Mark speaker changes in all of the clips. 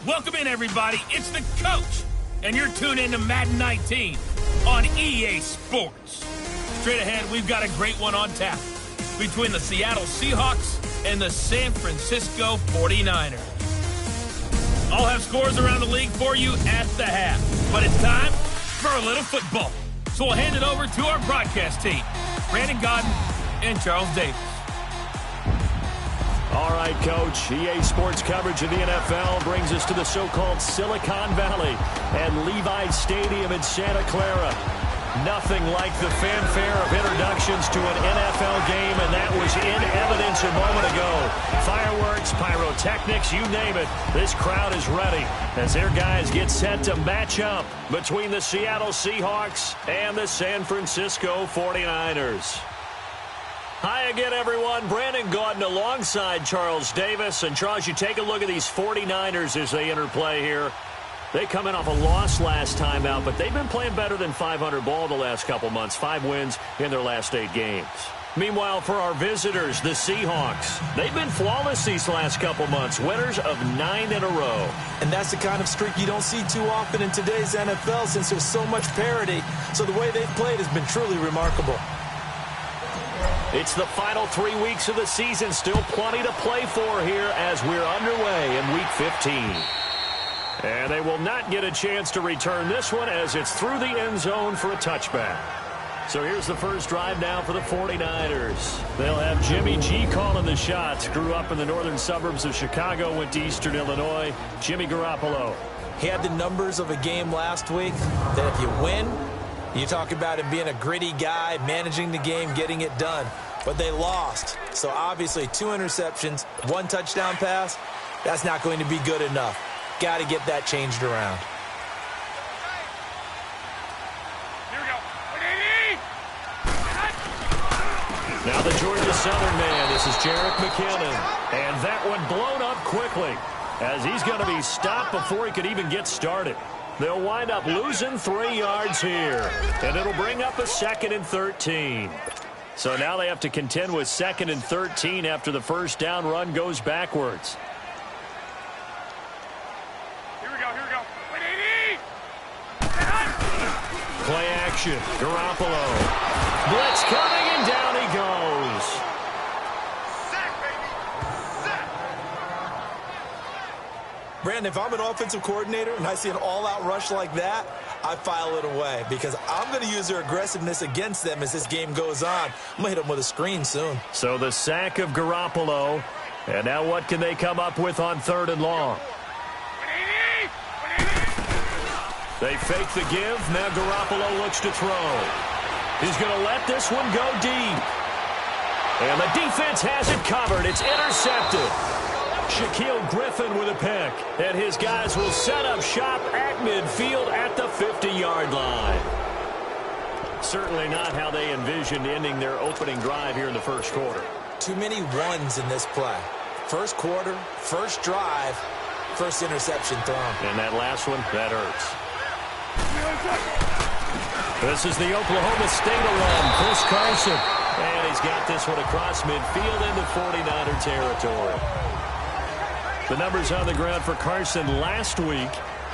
Speaker 1: Welcome in, everybody. It's the coach, and you're tuned in to Madden 19 on EA Sports. Straight ahead, we've got a great one on tap between the Seattle Seahawks and the San Francisco 49ers. I'll have scores around the league for you at the half, but it's time for a little football. So we'll hand it over to our broadcast team, Brandon Godden and Charles Davis.
Speaker 2: All right, Coach. EA Sports coverage of the NFL brings us to the so-called Silicon Valley and Levi Stadium in Santa Clara. Nothing like the fanfare of introductions to an NFL game, and that was in evidence a moment ago. Fireworks, pyrotechnics, you name it. This crowd is ready as their guys get set to match up between the Seattle Seahawks and the San Francisco 49ers. Hi again, everyone. Brandon Gaudin alongside Charles Davis. And, Charles, you take a look at these 49ers as they enter play here. They come in off a loss last time out, but they've been playing better than 500 ball the last couple months. 5 wins in their last 8 games. Meanwhile, for our visitors, the Seahawks, they've been flawless these last couple months. Winners of 9 in a row.
Speaker 3: And that's the kind of streak you don't see too often in today's NFL since there's so much parity. So the way they've played has been truly remarkable.
Speaker 2: It's the final 3 weeks of the season. Still plenty to play for here as we're underway in Week 15. And they will not get a chance to return this one as it's through the end zone for a touchback. So here's the first drive now for the 49ers. They'll have Jimmy G calling the shots. Grew up in the northern suburbs of Chicago, went to Eastern Illinois. Jimmy Garoppolo.
Speaker 3: He had the numbers of a game last week that if you win, you talk about him being a gritty guy, managing the game, getting it done. But they lost. So obviously 2 interceptions, 1 touchdown pass, that's not going to be good enough. Got to get that changed around.
Speaker 4: Here we go.
Speaker 2: Now the Georgia Southern man. This is Jerick McKinnon. And that one blown up quickly as he's going to be stopped before he could even get started. They'll wind up losing 3 yards here. And it'll bring up a 2nd and 13. So now they have to contend with 2nd and 13 after the first down run goes backwards.
Speaker 4: Here we go.
Speaker 2: Play action. Garoppolo. Blitz coming, and down he goes.
Speaker 4: Sack, baby. Sack.
Speaker 3: Brandon, if I'm an offensive coordinator and I see an all-out rush like that, I file it away because I'm going to use their aggressiveness against them as this game goes on. I'm going to hit them with a screen soon.
Speaker 2: So the sack of Garoppolo. And now what can they come up with on 3rd and long? They fake the give. Now Garoppolo looks to throw. He's going to let this one go deep. And the defense has it covered. It's intercepted. Shaquille Griffin with a pick. And his guys will set up shop at midfield at the 50-yard line. Certainly not how they envisioned ending their opening drive here in the first quarter.
Speaker 3: Too many ones in this play. First quarter, first drive, first interception thrown.
Speaker 2: And that last one, that hurts. This is the Oklahoma State alum, Chris Carson. And he's got this one across midfield into 49er territory. The numbers on the ground for Carson last week.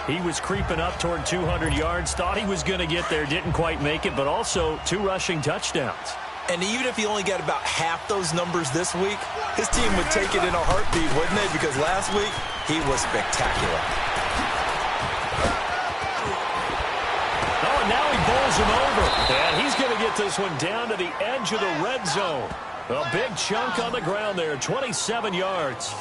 Speaker 2: He was creeping up toward 200 yards. Thought he was going to get there. Didn't quite make it, but also 2 rushing touchdowns.
Speaker 3: And even if he only got about half those numbers this week, his team would take it in a heartbeat, wouldn't they? Because last week, he was spectacular.
Speaker 2: Oh, and now he bowls him over. And he's going to get this one down to the edge of the red zone. A big chunk on the ground there, 27 yards.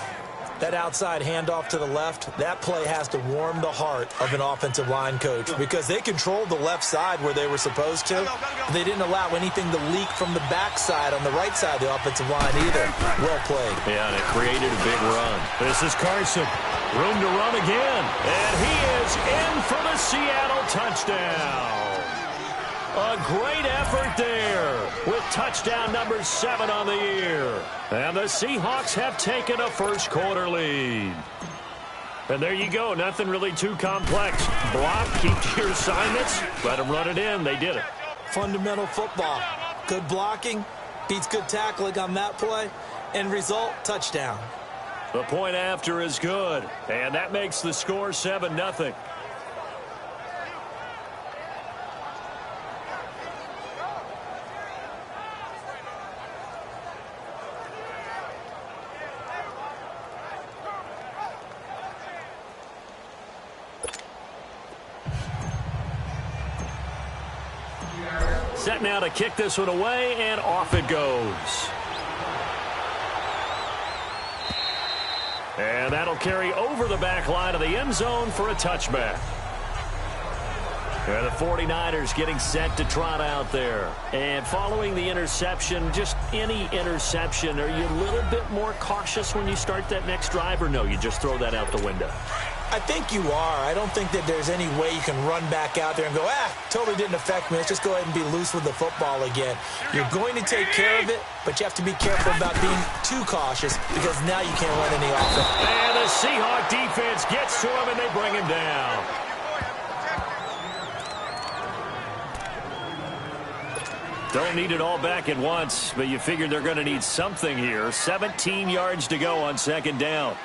Speaker 3: That outside handoff to the left, that play has to warm the heart of an offensive line coach because they controlled the left side where they were supposed to. They didn't allow anything to leak from the backside on the right side of the offensive line either. Well played.
Speaker 2: Yeah, and it created a big run. This is Carson. Room to run again. And he is in for the Seattle touchdown. A great effort there with touchdown number 7 on the year. And the Seahawks have taken a first quarter lead. And there you go. Nothing really too complex. Block, keep to your assignments, let them run it in. They did it.
Speaker 3: Fundamental football. Good blocking beats good tackling on that play. End result, touchdown.
Speaker 2: The point after is good, and that makes the score 7-0. Set now to kick this one away, and off it goes. And that'll carry over the back line of the end zone for a touchback. And the 49ers getting set to trot out there. And following the interception, just any interception, are you a little bit more cautious when you start that next drive, or no, you just throw that out the window?
Speaker 3: I think you are. I don't think that there's any way you can run back out there and go, totally didn't affect me. Let's just go ahead and be loose with the football again. You're going to take care of it, but you have to be careful about being too cautious because now you can't run any offense.
Speaker 2: And the Seahawks defense gets to him, and they bring him down. Don't need it all back at once, but you figure they're going to need something here. 17 yards to go on second down.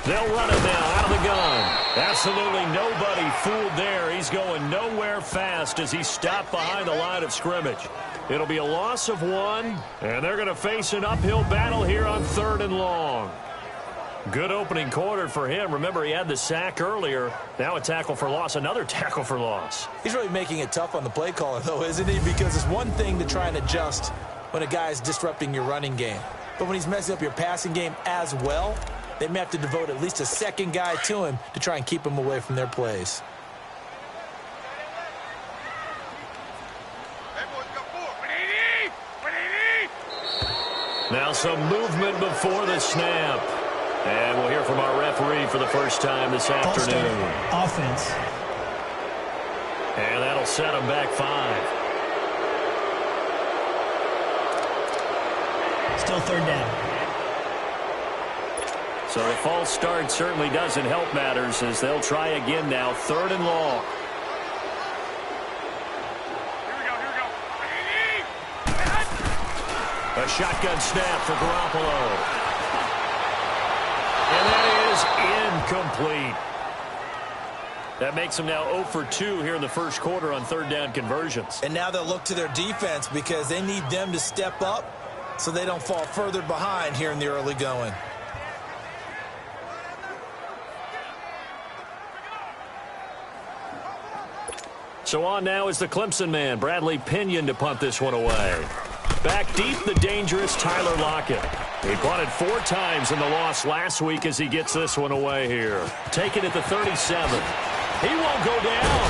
Speaker 2: They'll run it now out of the gun. Absolutely nobody fooled there. He's going nowhere fast as he's stopped behind the line of scrimmage. It'll be a loss of 1, and they're going to face an uphill battle here on 3rd and long. Good opening quarter for him. Remember, he had the sack earlier. Now a tackle for loss, another tackle for loss.
Speaker 3: He's really making it tough on the play caller, though, isn't he? Because it's one thing to try and adjust when a guy is disrupting your running game. But when he's messing up your passing game as well, they may have to devote at least a second guy to him to try and keep him away from their plays.
Speaker 2: Now some movement before the snap. And we'll hear from our referee for the first time this afternoon.
Speaker 5: Offense.
Speaker 2: And that'll set him back 5.
Speaker 5: Still 3rd down.
Speaker 2: So the false start certainly doesn't help matters as they'll try again now. 3rd and long. A shotgun snap for Garoppolo. And that is incomplete. That makes them now 0 for 2 here in the first quarter on 3rd down conversions.
Speaker 3: And now they'll look to their defense because they need them to step up so they don't fall further behind here in the early going.
Speaker 2: So on now is the Clemson man, Bradley Pinion, to punt this one away. Back deep, the dangerous Tyler Lockett. He punted 4 times in the loss last week as he gets this one away here. Taken at the 37. He won't go down.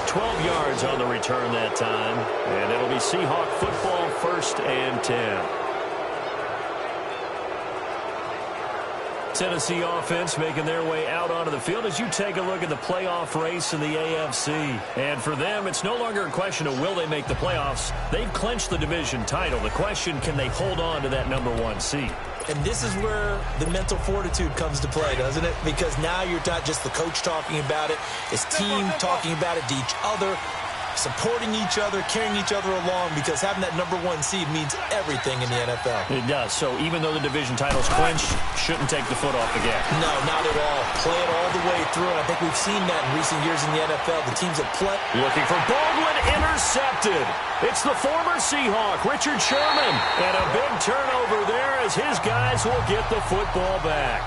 Speaker 2: 12 yards on the return that time. And it'll be Seahawk football, 1st and 10. Tennessee offense making their way out onto the field as you take a look at the playoff race in the AFC. And for them, it's no longer a question of will they make the playoffs. They've clinched the division title. The question, can they hold on to that #1 seed?
Speaker 3: And this is where the mental fortitude comes to play, doesn't it? Because now you're not just the coach talking about it. It's team talking about it to each other, supporting each other, carrying each other along, because having that #1 seed means everything in the NFL.
Speaker 2: It does. So even though the division title's clinched, shouldn't take the foot off the gas.
Speaker 3: No, not at all. Play it all the way through. And I think we've seen that in recent years in the NFL. The teams that play.
Speaker 2: Looking for Baldwin, intercepted. It's the former Seahawk, Richard Sherman. And a big turnover there as his guys will get the football back.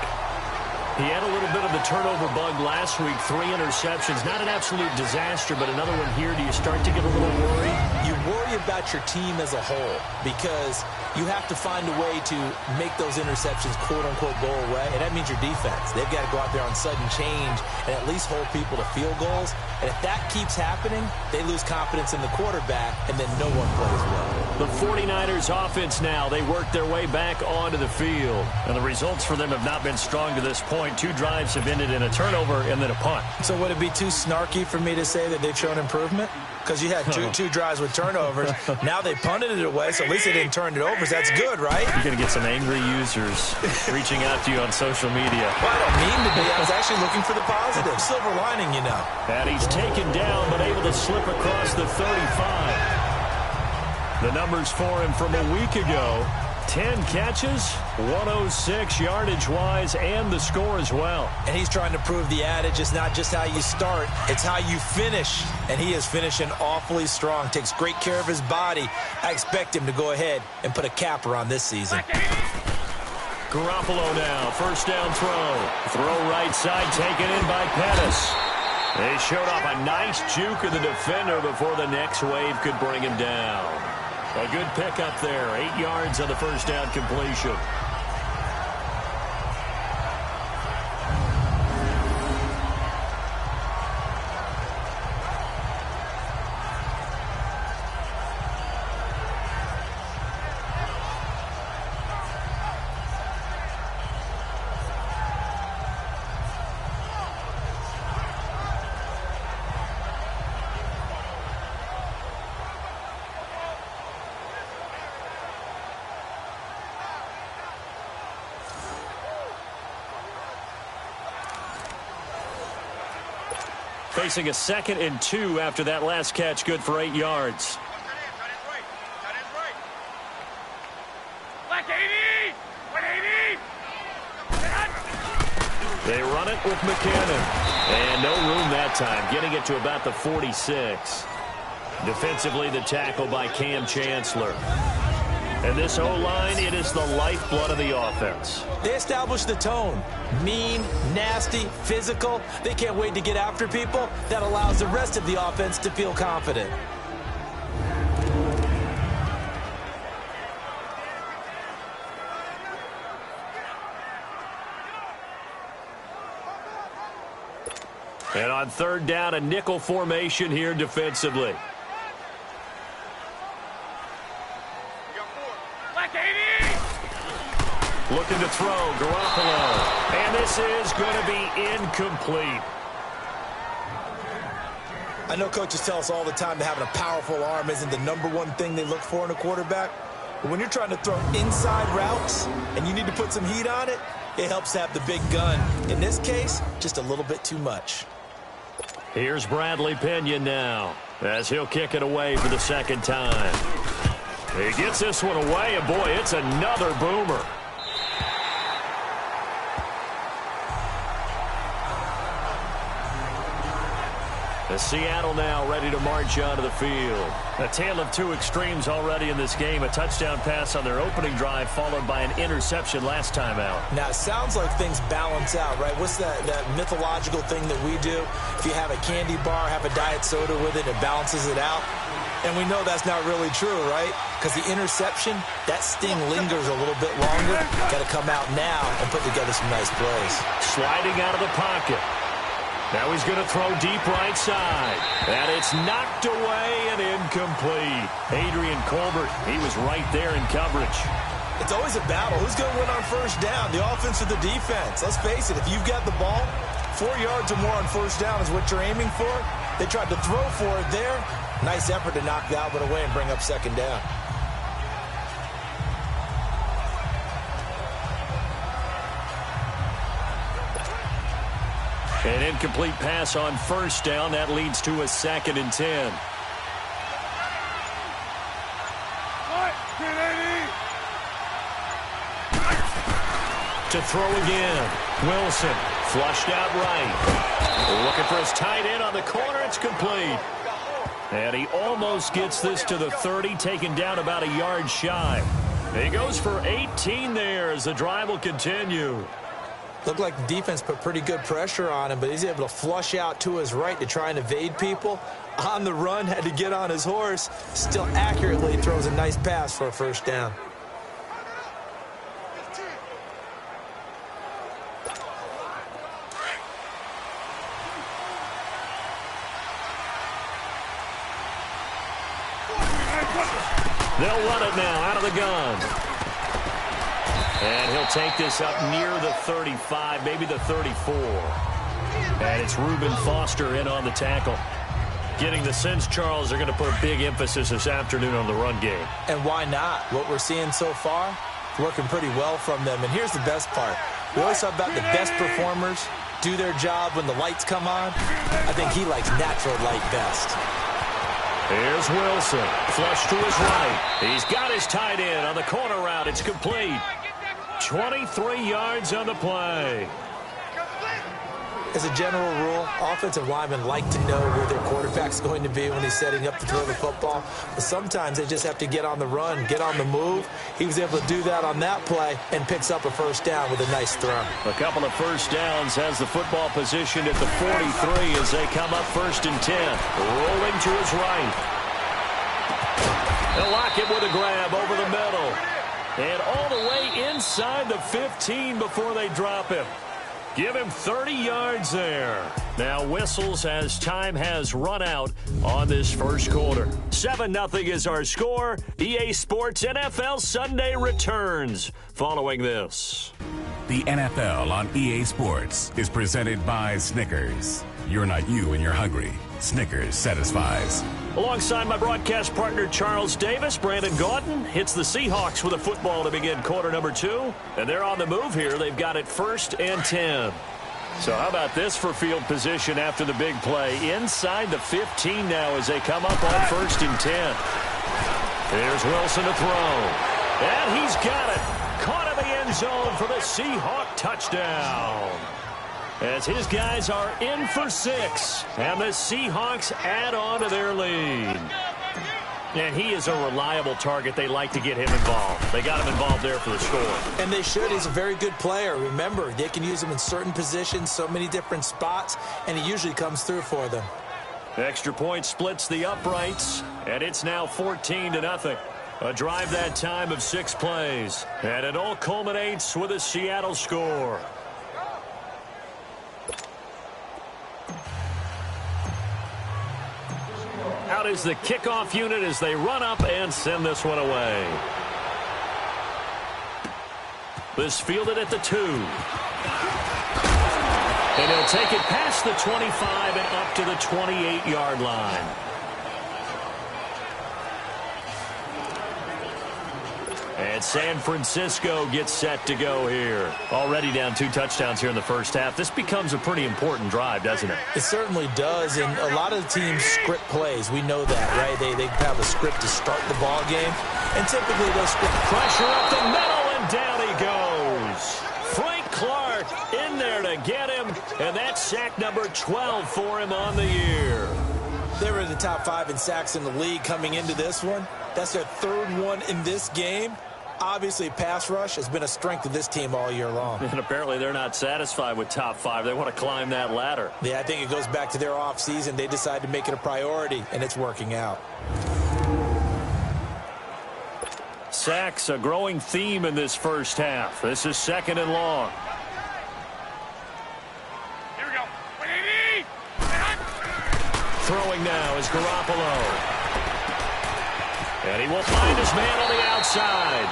Speaker 2: He had a little bit of the turnover bug last week, 3 interceptions. Not an absolute disaster, but another one here. Do you start to get a little worried?
Speaker 3: You worry about your team as a whole because you have to find a way to make those interceptions, quote-unquote, go away, and that means your defense. They've got to go out there on sudden change and at least hold people to field goals. And if that keeps happening, they lose confidence in the quarterback, and then no one plays well.
Speaker 2: The 49ers offense now, they work their way back onto the field. And the results for them have not been strong to this point. 2 drives have ended in a turnover and then a punt.
Speaker 3: So would it be too snarky for me to say that they've shown improvement? Because you had two drives with turnovers. Now they punted it away, so at least they didn't turn it over. So that's good, right?
Speaker 2: You're going to get some angry users reaching out to you on social media.
Speaker 3: Well, I don't mean to be. I was actually looking for the positive. Silver lining, you know.
Speaker 2: And he's taken down, but able to slip across the 35. The numbers for him from a week ago: 10 catches, 106 yardage-wise, and the score as well.
Speaker 3: And he's trying to prove the adage is not just how you start, it's how you finish. And he is finishing awfully strong, takes great care of his body. I expect him to go ahead and put a capper on this season.
Speaker 2: Garoppolo now, first down throw. Throw right side, taken in by Pettis. They showed off a nice juke of the defender before the next wave could bring him down. A good pickup there, 8 yards on the first down completion. Facing a 2nd and 2 after that last catch, good for 8 yards. They run it with McKinnon. And no room that time, getting it to about the 46. Defensively, the tackle by Cam Chancellor. And this O-line, it is the lifeblood of the offense.
Speaker 3: They establish the tone. Mean, nasty, physical. They can't wait to get after people. That allows the rest of the offense to feel confident.
Speaker 2: And on 3rd down, a nickel formation here defensively. Looking to throw, Garoppolo. And this is going to be incomplete.
Speaker 3: I know coaches tell us all the time that having a powerful arm isn't the #1 thing they look for in a quarterback. But when you're trying to throw inside routes and you need to put some heat on it, it helps to have the big gun. In this case, just a little bit too much.
Speaker 2: Here's Bradley Pinion now, as he'll kick it away for the 2nd time. He gets this one away, and boy, it's another boomer. The Seattle now ready to march onto the field. A tale of 2 extremes already in this game. A touchdown pass on their opening drive, followed by an interception last time out.
Speaker 3: Now, it sounds like things balance out, right? What's that mythological thing that we do? If you have a candy bar, have a diet soda with it, it balances it out. And we know that's not really true, right? Because the interception, that sting lingers a little bit longer. Got to come out now and put together some nice plays.
Speaker 2: Sliding out of the pocket. Now he's going to throw deep right side. And it's knocked away and incomplete. Adrian Colbert, he was right there in coverage.
Speaker 3: It's always a battle. Who's going to win on 1st down, the offense or the defense? Let's face it, if you've got the ball, 4 yards or more on 1st down is what you're aiming for. They tried to throw for it there. Nice effort to knock the Albert away and bring up 2nd down.
Speaker 2: An incomplete pass on 1st down. That leads to a 2nd and 10. To throw again. Wilson flushed out right. Looking for his tight end on the corner. It's complete. And he almost gets this to the 30, taken down about a yard shy. He goes for 18 there as the drive will continue.
Speaker 3: Looked like the defense put pretty good pressure on him, but he's able to flush out to his right to try and evade people. On the run, had to get on his horse. Still accurately throws a nice pass for a 1st down.
Speaker 2: They'll run it now out of the gun. And he'll take this up near the 35, maybe the 34. And it's Reuben Foster in on the tackle. Getting the sense, Charles, are going to put a big emphasis this afternoon on the run game.
Speaker 3: And why not? What we're seeing so far, working pretty well from them. And here's the best part. We always talk about the best performers do their job when the lights come on. I think he likes natural light best.
Speaker 2: Here's Wilson. Flush to his right. He's got his tight end on the corner route. It's complete. 23 yards on the play.
Speaker 3: As a general rule, offensive linemen like to know where their quarterback's going to be when he's setting up to throw the football. But sometimes they just have to get on the run, get on the move. He was able to do that on that play and picks up a first down with a nice throw.
Speaker 2: A couple of first downs, has the football positioned at the 43 as they come up 1st and 10. Rolling to his right. They'll lock it with a grab over the middle. And all the way inside the 15 before they drop him. Give him 30 yards there. Now whistles as time has run out on this first quarter. 7-0 is our score. EA Sports NFL Sunday returns following this.
Speaker 5: The NFL on EA Sports is presented by Snickers. You're not you when you're hungry. Snickers satisfies.
Speaker 2: Alongside my broadcast partner Charles Davis, Brandon Gaudin hits the Seahawks with a football to begin quarter number 2. And they're on the move here. They've got it 1st and 10. So how about this for field position after the big play? Inside the 15 now as they come up on 1st and 10. Here's Wilson to throw. And he's got it. Caught in the end zone for the Seahawk touchdown. As his guys are in for 6. And the Seahawks add on to their lead. And he is a reliable target. They like to get him involved. They got him involved there for the score.
Speaker 3: And they should. He's a very good player. Remember, they can use him in certain positions, so many different spots, and he usually comes through for them.
Speaker 2: Extra point splits the uprights, and it's now 14-0. A drive that time of 6 plays. And it all culminates with a Seattle score. Out is the kickoff unit as they run up and send this one away. This fielded at the 2. And he'll take it past the 25 and up to the 28-yard line. And San Francisco gets set to go here. Already down 2 touchdowns here in the first half. This becomes a pretty important drive, doesn't it?
Speaker 3: It certainly does, and a lot of the teams script plays. We know that, right? They have a script to start the ball game, and typically those script
Speaker 2: pressure up the middle, and down he goes. Frank Clark in there to get him, and that's sack number 12 for him on the year.
Speaker 3: They were in the top 5 in sacks in the league coming into this one. That's their 3rd one in this game. Obviously, pass rush has been a strength of this team all year long.
Speaker 2: And apparently they're not satisfied with top 5. They want to climb that ladder.
Speaker 3: Yeah, I think it goes back to their offseason. They decided to make it a priority, and it's working out.
Speaker 2: Sacks, a growing theme in this first half. This is 2nd and long.
Speaker 4: Here we go.
Speaker 2: Throwing now is Garoppolo. And he will find his man on the outside.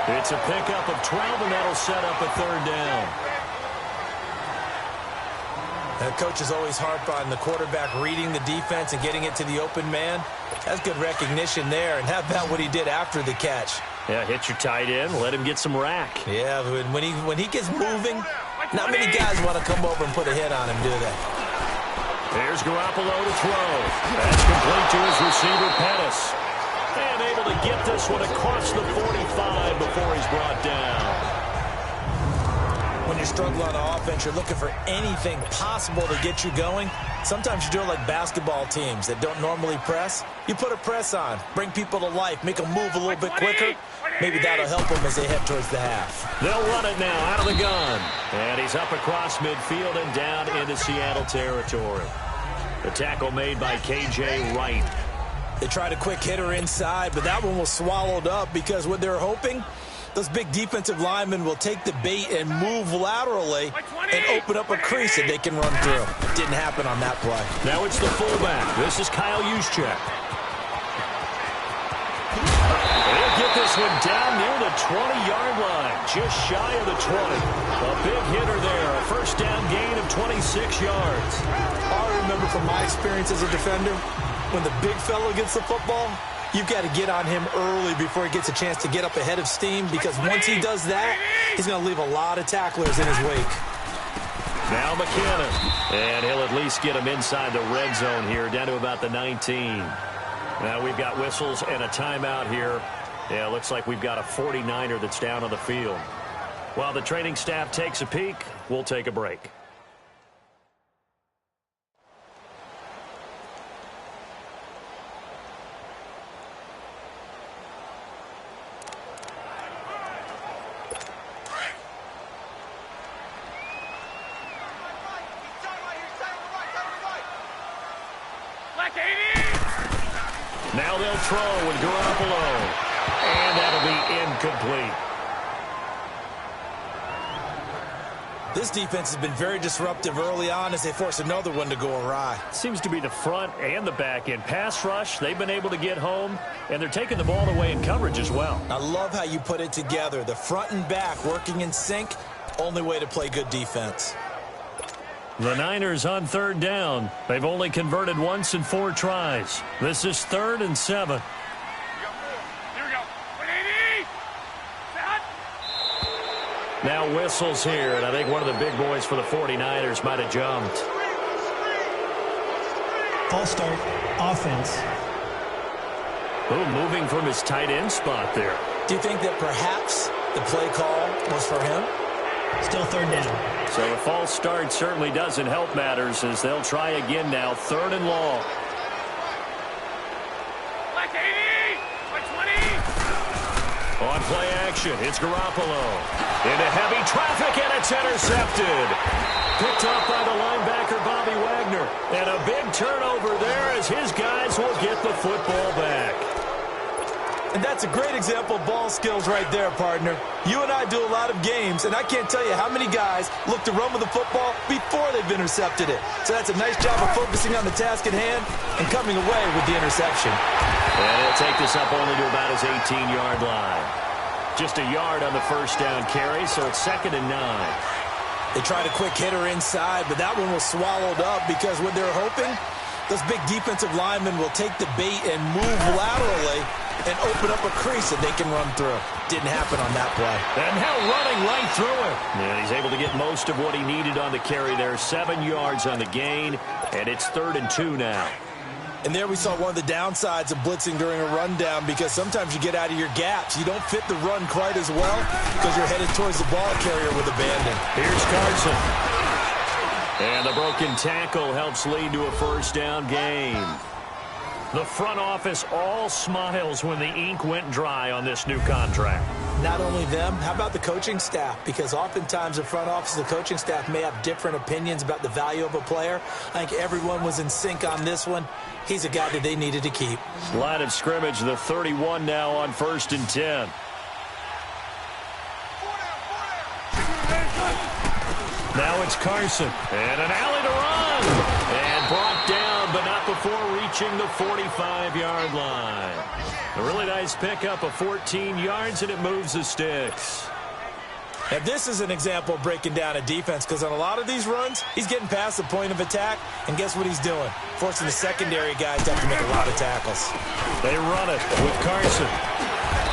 Speaker 2: It's a pickup of 12, and that'll set up a 3rd down.
Speaker 3: The coaches always harp on the quarterback reading the defense and getting it to the open man. That's good recognition there. And how about what he did after the catch?
Speaker 2: Yeah, hit your tight end, let him get some rack.
Speaker 3: Yeah, when he gets moving, not many guys want to come over and put a hit on him, do they?
Speaker 2: Here's Garoppolo to throw. That's complete to his receiver, Pettis. And able to get this one across the 45 before he's brought down.
Speaker 3: When you struggle on offense, you're looking for anything possible to get you going. Sometimes you do it like basketball teams that don't normally press. You put a press on, bring people to life, make them move a little bit quicker. Maybe that'll help them as they head towards the half.
Speaker 2: They'll run it now out of the gun. And he's up across midfield and down into Seattle territory. The tackle made by K.J. Wright.
Speaker 3: They tried a quick hitter inside, but that one was swallowed up because what they're hoping, those big defensive linemen will take the bait and move laterally and open up a crease that they can run through. Didn't happen on that play.
Speaker 2: Now it's the fullback. This is Kyle Juszczyk. They'll get this one down near the 20-yard line, just shy of the 20. A big hitter there, a first down gain of 26 yards.
Speaker 3: All I remember from my experience as a defender, when the big fellow gets the football, you've got to get on him early before he gets a chance to get up ahead of steam, because once he does that, he's going to leave a lot of tacklers in his wake.
Speaker 2: Now McKinnon, and he'll at least get him inside the red zone here, down to about the 19. Now we've got whistles and a timeout here. Yeah, looks like we've got a 49er that's down on the field. While the training staff takes a peek, we'll take a break.
Speaker 1: Now they'll throw with Garoppolo. And that'll be incomplete.
Speaker 3: This defense has been very disruptive early on as they force another one to go awry.
Speaker 2: Seems to be the front and the back end. Pass rush, they've been able to get home, and they're taking the ball away in coverage as well.
Speaker 3: I love how you put it together. The front and back working in sync, only way to play good defense.
Speaker 2: The Niners on third down. They've only converted once in 4 tries. This is 3rd and 7.
Speaker 4: Here we go. 180. Set.
Speaker 2: Now whistles here, and I think one of the big boys for the 49ers might have jumped.
Speaker 6: False start, offense.
Speaker 2: Oh, moving from his tight end spot there.
Speaker 3: Do you think that perhaps the play call was for him?
Speaker 6: Still 3rd down.
Speaker 2: So a false start certainly doesn't help matters as they'll try again now, 3rd and long.
Speaker 4: Black 80. Black 20.
Speaker 2: On play action, it's Garoppolo. Into heavy traffic, and it's intercepted. Picked up by the linebacker, Bobby Wagner. And a big turnover there as his guys will get the football back.
Speaker 3: And that's a great example of ball skills right there, partner. You and I do a lot of games, and I can't tell you how many guys look to run with the football before they've intercepted it. So that's a nice job of focusing on the task at hand and coming away with the interception.
Speaker 2: And he'll take this up only to about his 18-yard line. Just a yard on the first down carry, so it's 2nd and 9.
Speaker 3: They tried a quick hitter inside, but that one was swallowed up because when they're hoping, those big defensive linemen will take the bait and move laterally and open up a crease that they can run through. Didn't happen on that play.
Speaker 2: And now running right through it. And he's able to get most of what he needed on the carry there. 7 yards on the gain, and it's 3rd and 2 now.
Speaker 3: And there we saw one of the downsides of blitzing during a rundown because sometimes you get out of your gaps. You don't fit the run quite as well because you're headed towards the ball carrier with abandon.
Speaker 2: Here's Carson. And the broken tackle helps lead to a first down gain. The front office all smiles when the ink went dry on this new contract.
Speaker 3: Not only them, how about the coaching staff? Because oftentimes the front office and the coaching staff may have different opinions about the value of a player. I think everyone was in sync on this one. He's a guy that they needed to keep.
Speaker 2: Line of scrimmage, the 31 now on 1st and 10. Now it's Carson. And an alley to run. And brought down, but not before reaching the 45-yard line. A really nice pickup of 14 yards, and it moves the sticks.
Speaker 3: Now, this is an example of breaking down a defense because on a lot of these runs, he's getting past the point of attack, and guess what he's doing? Forcing the secondary guys to have to make a lot of tackles.
Speaker 2: They run it with Carson.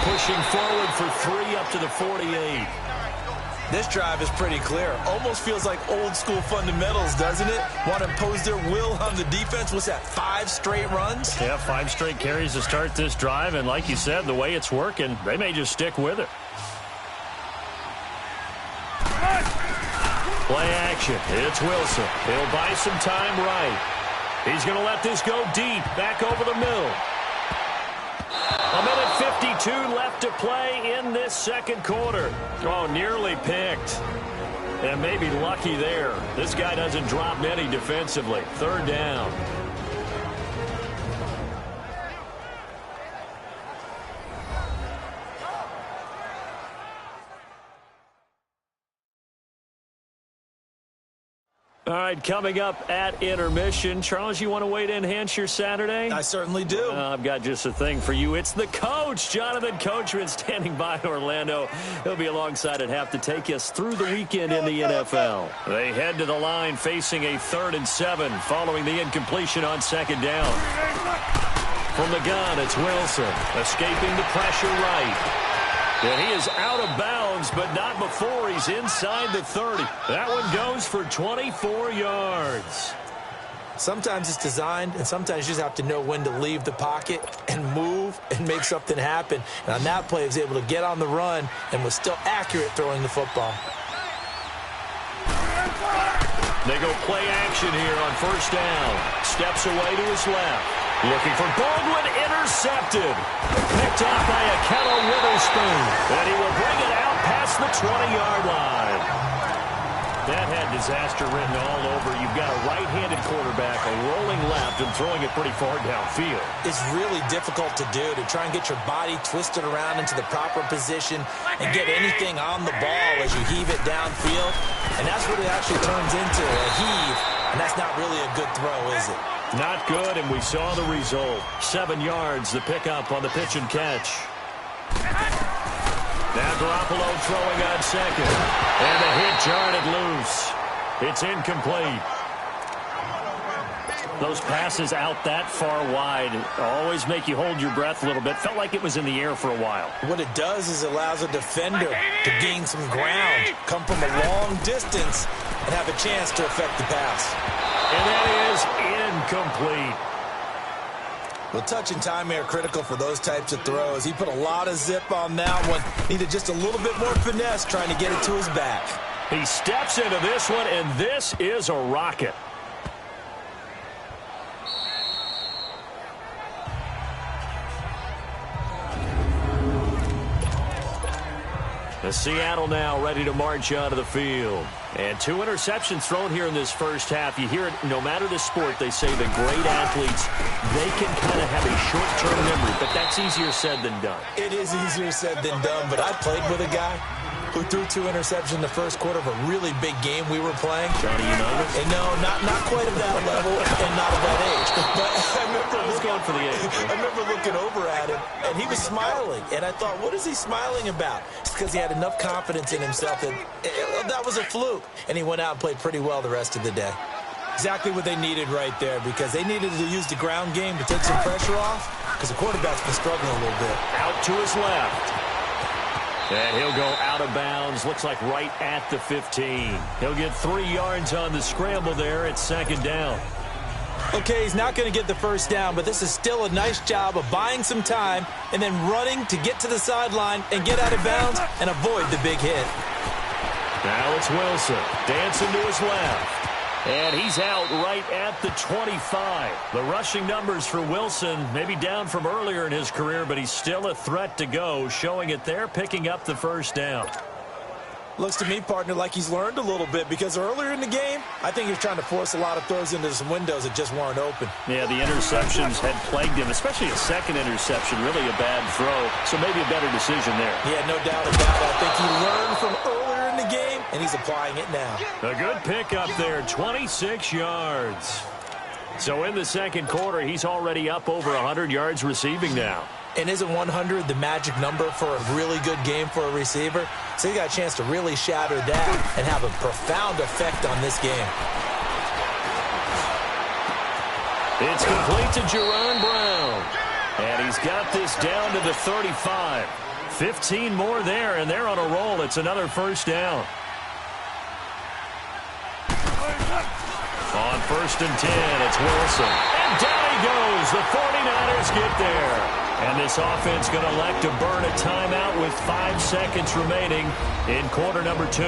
Speaker 2: Pushing forward for 3 up to the 48.
Speaker 3: This drive is pretty clear. Almost feels like old school fundamentals, doesn't it? Want to impose their will on the defense. What's that, 5 straight runs?
Speaker 2: Yeah, 5 straight carries to start this drive, and like you said, the way it's working, they may just stick with it. Play action. It's Wilson. He'll buy some time right. He's going to let this go deep, back over the middle. 1:52 left to play in this second quarter. Oh, nearly picked. And maybe lucky there. This guy doesn't drop many defensively. 3rd down. All right, coming up at intermission. Charles, you want to wait to enhance your Saturday?
Speaker 3: I certainly do.
Speaker 2: I've got just a thing for you. It's the coach, Jonathan Coachman, standing by in Orlando. He'll be alongside at half to take us through the weekend in the NFL. They head to the line facing a 3rd and 7 following the incompletion on 2nd down. From the gun, it's Wilson, escaping the pressure right. And he is out of bounds, but not before he's inside the 30. That one goes for 24 yards.
Speaker 3: Sometimes it's designed, and sometimes you just have to know when to leave the pocket and move and make something happen. And on that play, he was able to get on the run and was still accurate throwing the football.
Speaker 2: They go play action here on first down. Steps away to his left. Looking for Baldwin, intercepted. Picked off by a Kettle Witherspoon. And he will bring it out past the 20-yard line. That had disaster written all over. You've got a right-handed quarterback, a rolling left, and throwing it pretty far downfield.
Speaker 3: It's really difficult to do, to try and get your body twisted around into the proper position and get anything on the ball as you heave it downfield. And that's what it actually turns into, a heave. And that's not really a good throw, is it?
Speaker 2: Not good, and we saw the result. 7 yards, the pickup on the pitch and catch. Now Garoppolo throwing on second. And the hit jarred loose. It's incomplete. Those passes out that far wide always make you hold your breath a little bit. Felt like it was in the air for a while.
Speaker 3: What it does is it allows a defender to gain some ground, come from a long distance, and have a chance to affect the pass.
Speaker 2: And that is incomplete.
Speaker 3: Well, touch and time are critical for those types of throws. He put a lot of zip on that one. Needed just a little bit more finesse trying to get it to his back.
Speaker 2: He steps into this one, and this is a rocket. The Seattle now ready to march out of the field. And 2 interceptions thrown here in this first half. You hear it, no matter the sport, they say the great athletes, they can kind of have a short-term memory, but that's easier said than done.
Speaker 3: It is easier said than done, but I played with a guy who threw 2 interceptions in the first quarter of a really big game we were playing.
Speaker 2: Johnny Unitas?
Speaker 3: And no, not quite at that level and not at that age. But I was
Speaker 2: going for the age.
Speaker 3: I remember looking over at him, and he was smiling. And I thought, what is he smiling about? It's because he had enough confidence in himself that that was a fluke. And he went out and played pretty well the rest of the day. Exactly what they needed right there, because they needed to use the ground game to take some pressure off, because the quarterback's been struggling a little bit.
Speaker 2: Out to his left. And he'll go out of bounds, looks like right at the 15. He'll get 3 yards on the scramble there at second down.
Speaker 3: Okay, he's not going to get the first down, but this is still a nice job of buying some time and then running to get to the sideline and get out of bounds and avoid the big hit.
Speaker 2: Now it's Wilson, dancing to his left. And he's out right at the 25. The rushing numbers for Wilson maybe down from earlier in his career, but he's still a threat to go, showing it there, picking up the first down.
Speaker 3: Looks to me, partner, like he's learned a little bit, because earlier in the game, I think he was trying to force a lot of throws into some windows that just weren't open.
Speaker 2: Yeah, the interceptions had plagued him, especially a second interception, really a bad throw, so maybe a better decision there.
Speaker 3: Yeah, no doubt about it. I think he learned from earlier in the game, and he's applying it now.
Speaker 2: A good pickup there, 26 yards. So in the second quarter, he's already up over 100 yards receiving now.
Speaker 3: And isn't 100 the magic number for a really good game for a receiver? So he got a chance to really shatter that and have a profound effect on this game.
Speaker 2: It's complete to Jerron Brown. And he's got this down to the 35. 15 more there, and they're on a roll. It's another first down. On 1st and 10, it's Wilson. And down he goes. The 49ers get there. And this offense going to elect to burn a timeout with 5 seconds remaining in quarter number 2.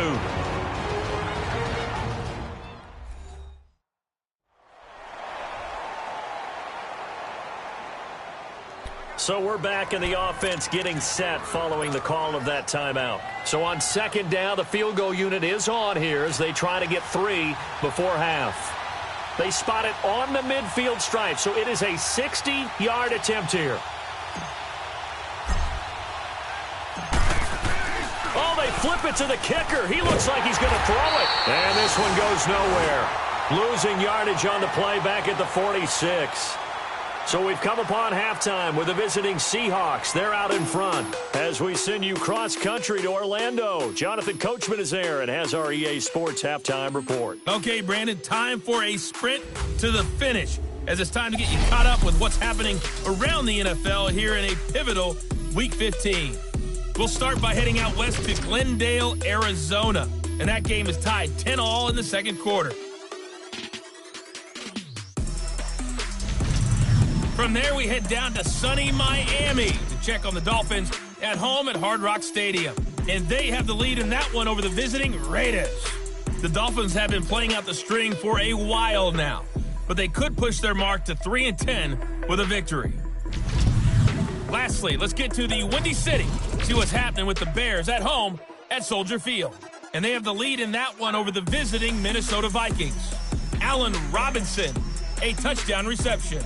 Speaker 2: So we're back in the offense getting set following the call of that timeout. So on second down, the field goal unit is on here as they try to get 3 before half. They spot it on the midfield stripe, so it is a 60-yard attempt here. Oh, they flip it to the kicker. He looks like he's going to throw it. And this one goes nowhere. Losing yardage on the play back at the 46. So we've come upon halftime with the visiting Seahawks. They're out in front as we send you cross-country to Orlando. Jonathan Coachman is there and has our EA Sports halftime report.
Speaker 1: Okay, Brandon, time for a sprint to the finish, as it's time to get you caught up with what's happening around the NFL here in a pivotal Week 15. We'll start by heading out west to Glendale, Arizona, and that game is tied 10-all in the second quarter. From there, we head down to sunny Miami to check on the Dolphins at home at Hard Rock Stadium. And they have the lead in that one over the visiting Raiders. The Dolphins have been playing out the string for a while now, but they could push their mark to 3-10 with a victory. Lastly, let's get to the Windy City, see what's happening with the Bears at home at Soldier Field. And they have the lead in that one over the visiting Minnesota Vikings. Allen Robinson, a touchdown reception.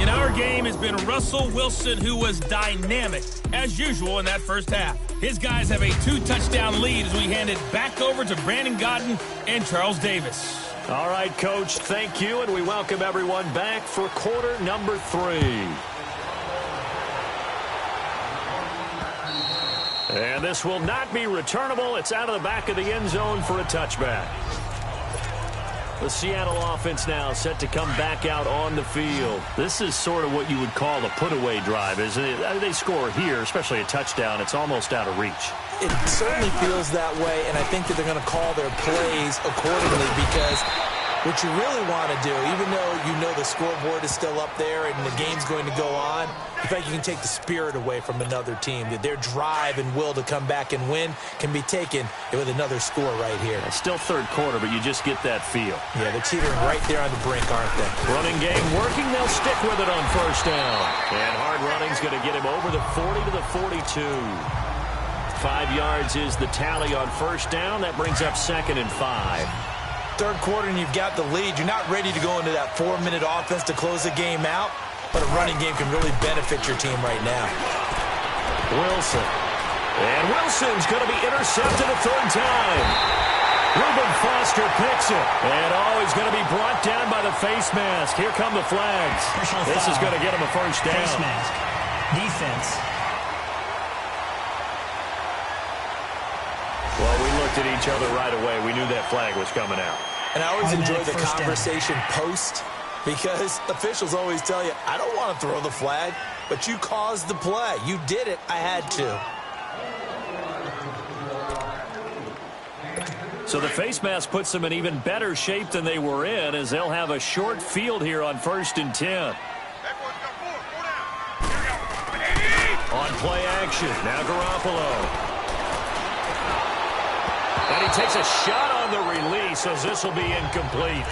Speaker 1: In our game has been Russell Wilson, who was dynamic, as usual, in that first half. His guys have a 2-touchdown lead as we hand it back over to Brandon Godden and Charles Davis.
Speaker 2: All right, Coach, thank you, and we welcome everyone back for quarter number 3. And this will not be returnable. It's out of the back of the end zone for a touchback. The Seattle offense now set to come back out on the field. This is sort of what you would call a put-away drive, isn't it? They score here, especially a touchdown. It's almost out of reach.
Speaker 3: It certainly feels that way, and I think that they're going to call their plays accordingly because what you really want to do, even though you know the scoreboard is still up there and the game's going to go on, in fact, you can take the spirit away from another team. That their drive and will to come back and win can be taken with another score right here.
Speaker 2: It's still third quarter, but you just get that feel.
Speaker 3: Yeah, they're teetering right there on the brink, aren't they?
Speaker 2: Running game working. They'll stick with it on first down. And hard running's going to get him over the 40 to the 42. 5 yards is the tally on first down. That brings up 2nd and 5.
Speaker 3: Third quarter and you've got the lead. You're not ready to go into that 4-minute offense to close the game out, but a running game can really benefit your team right now.
Speaker 2: Wilson. And Wilson's going to be intercepted a third time. Reuben Foster picks it. And he's going to be brought down by the face mask. Here come the flags. This is going to get him a first down.
Speaker 6: Face mask. Defense.
Speaker 2: Well, we looked at each other right away. We knew that flag was coming out.
Speaker 3: And I always enjoy the conversation post because officials always tell you, I don't want to throw the flag, but you caused the play. You did it. I had to.
Speaker 2: So the face mask puts them in even better shape than they were in as they'll have a short field here on 1st and 10. On play action, now Garoppolo. And he takes a shot on the release as this will be incomplete.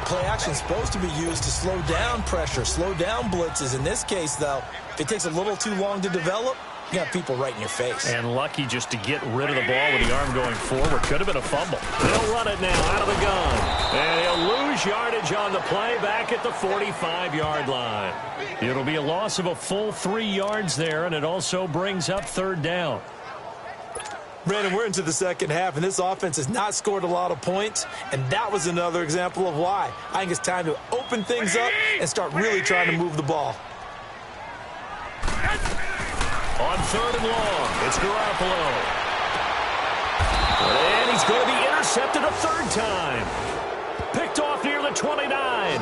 Speaker 3: Play action is supposed to be used to slow down pressure, slow down blitzes. In this case, though, if it takes a little too long to develop, you got people right in your face.
Speaker 2: And lucky just to get rid of the ball with the arm going forward. Could have been a fumble. They'll run it now out of the gun. And he'll lose yardage on the play back at the 45-yard line. It'll be a loss of a full 3 yards there, and it also brings up 3rd down.
Speaker 3: Brandon, we're into the second half, and this offense has not scored a lot of points, and that was another example of why. I think it's time to open things up and start really trying to move the ball.
Speaker 2: On 3rd and long, it's Garoppolo. And he's going to be intercepted a 3rd time. Picked off near the 29.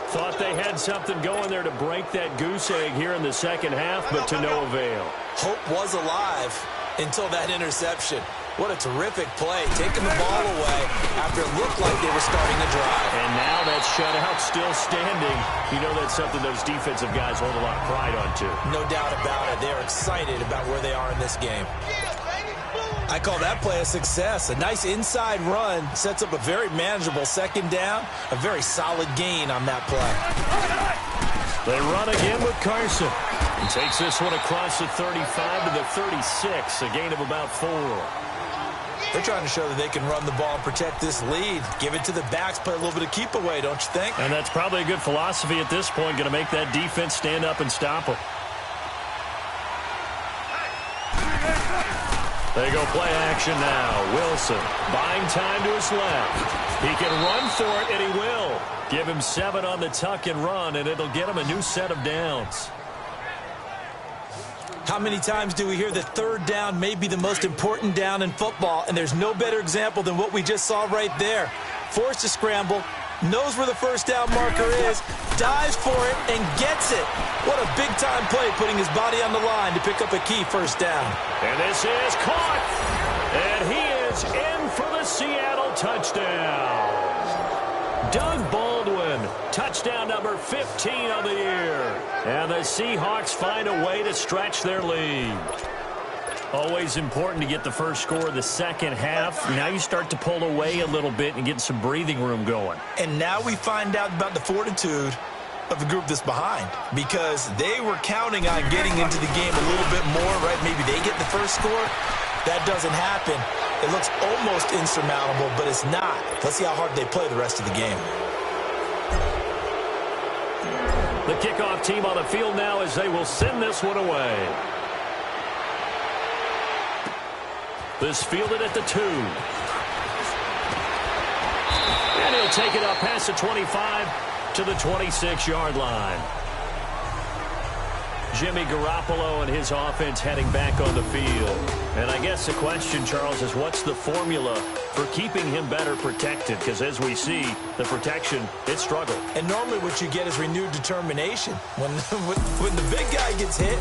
Speaker 2: Thought they had something going there to break that goose egg here in the second half, but to no avail.
Speaker 3: Hope was alive until that interception. What a terrific play, taking the ball away after it looked like they were starting the drive.
Speaker 2: And now that shutout still standing. You know that's something those defensive guys hold a lot of pride on, too.
Speaker 3: No doubt about it. They're excited about where they are in this game. I call that play a success. A nice inside run sets up a very manageable 2nd down. A very solid gain on that play.
Speaker 2: They run again with Carson. He takes this one across the 35 to the 36, a gain of about 4.
Speaker 3: They're trying to show that they can run the ball and protect this lead. Give it to the backs, play a little bit of keep away, don't you think?
Speaker 2: And that's probably a good philosophy at this point, going to make that defense stand up and stop them. They go play action now. Wilson buying time to his left. He can run for it, and he will. Give him 7 on the tuck and run, and it'll get him a new set of downs.
Speaker 3: How many times do we hear that 3rd down may be the most important down in football, and there's no better example than what we just saw right there. Forced to scramble, knows where the first down marker is, dives for it, and gets it. What a big-time play, putting his body on the line to pick up a key first down.
Speaker 2: And this is caught, and he is in for the Seattle touchdown. Doug Baldwin Touchdown number 15 on the year. And the Seahawks find a way to stretch their lead. Always important to get the first score of the second half. Now you start to pull away a little bit and get some breathing room going.
Speaker 3: And now we find out about the fortitude of the group that's behind, because they were counting on getting into the game a little bit more, right? Maybe they get the first score. That doesn't happen. It looks almost insurmountable, but it's not. Let's see how hard they play the rest of the game.
Speaker 2: The kickoff team on the field now as they will send this one away. This fielded at the 2. And he'll take it up past the 25 to the 26-yard line. Jimmy Garoppolo and his offense heading back on the field. And I guess the question, Charles, is what's the formula for keeping him better protected? Because as we see, the protection, it struggled.
Speaker 3: And normally what you get is renewed determination. When the big guy gets hit,